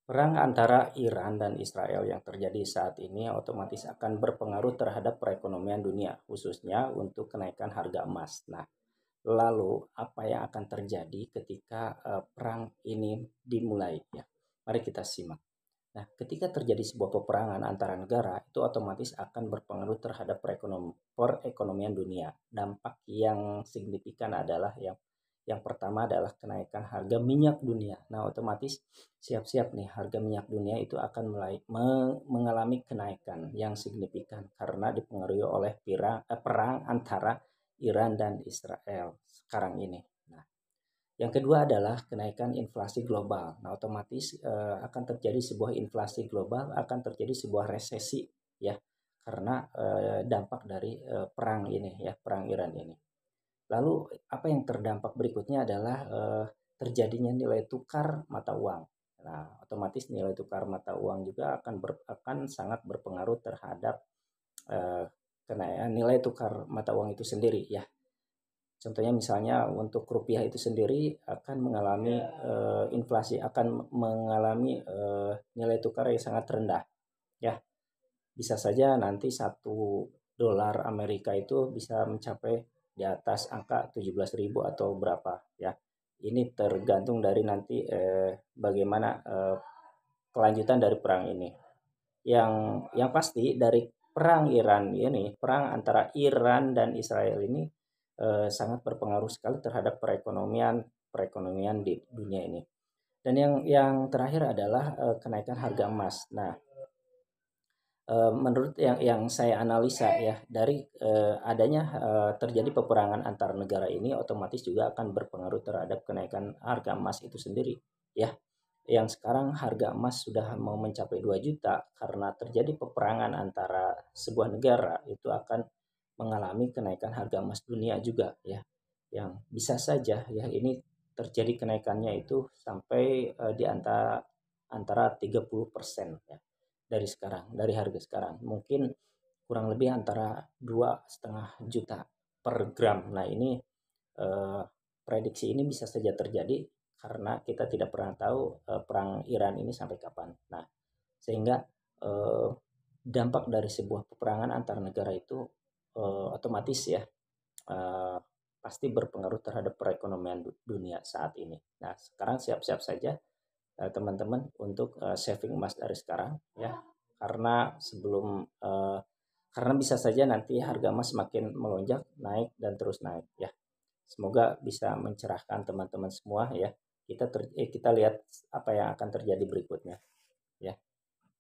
Perang antara Iran dan Israel yang terjadi saat ini otomatis akan berpengaruh terhadap perekonomian dunia, khususnya untuk kenaikan harga emas. Nah, lalu apa yang akan terjadi ketika perang ini dimulai? Ya, mari kita simak. Nah, ketika terjadi sebuah peperangan antara negara, itu otomatis akan berpengaruh terhadap perekonomian dunia. Dampak yang signifikan adalah yang pertama adalah kenaikan harga minyak dunia. Nah, otomatis siap-siap nih harga minyak dunia itu akan mengalami kenaikan yang signifikan karena dipengaruhi oleh perang antara Iran dan Israel sekarang ini. Nah, yang kedua adalah kenaikan inflasi global. Nah, otomatis akan terjadi sebuah inflasi global, akan terjadi sebuah resesi ya karena dampak dari perang ini ya, perang Iran ini. Lalu apa yang terdampak berikutnya adalah terjadinya nilai tukar mata uang. Nah, otomatis nilai tukar mata uang juga akan sangat berpengaruh terhadap eh, kenaikan nilai tukar mata uang itu sendiri ya. Contohnya misalnya untuk rupiah itu sendiri akan mengalami inflasi, akan mengalami nilai tukar yang sangat rendah ya. Bisa saja nanti 1 dolar Amerika itu bisa mencapai di atas angka 17.000 atau berapa ya. Ini tergantung dari nanti bagaimana kelanjutan dari perang ini. Yang pasti dari perang Iran ini, perang antara Iran dan Israel ini sangat berpengaruh sekali terhadap perekonomian perekonomian di dunia ini. Dan yang terakhir adalah kenaikan harga emas. Nah, menurut yang saya analisa ya dari adanya terjadi peperangan antar negara ini otomatis juga akan berpengaruh terhadap kenaikan harga emas itu sendiri ya. Yang sekarang harga emas sudah mau mencapai 2 juta karena terjadi peperangan antara sebuah negara itu akan mengalami kenaikan harga emas dunia juga ya. Yang bisa saja ya ini terjadi kenaikannya itu sampai di antara 30% ya dari sekarang, dari harga sekarang. Mungkin kurang lebih antara 2,5 juta per gram. Nah, ini eh, prediksi ini bisa saja terjadi karena kita tidak pernah tahu perang Iran ini sampai kapan. Nah, sehingga eh, dampak dari sebuah peperangan antar negara itu otomatis ya eh, pasti berpengaruh terhadap perekonomian dunia saat ini. Nah, sekarang siap-siap saja teman-teman untuk saving emas dari sekarang ya karena karena bisa saja nanti harga emas semakin melonjak naik dan terus naik ya. Semoga bisa mencerahkan teman-teman semua ya. Kita lihat apa yang akan terjadi berikutnya.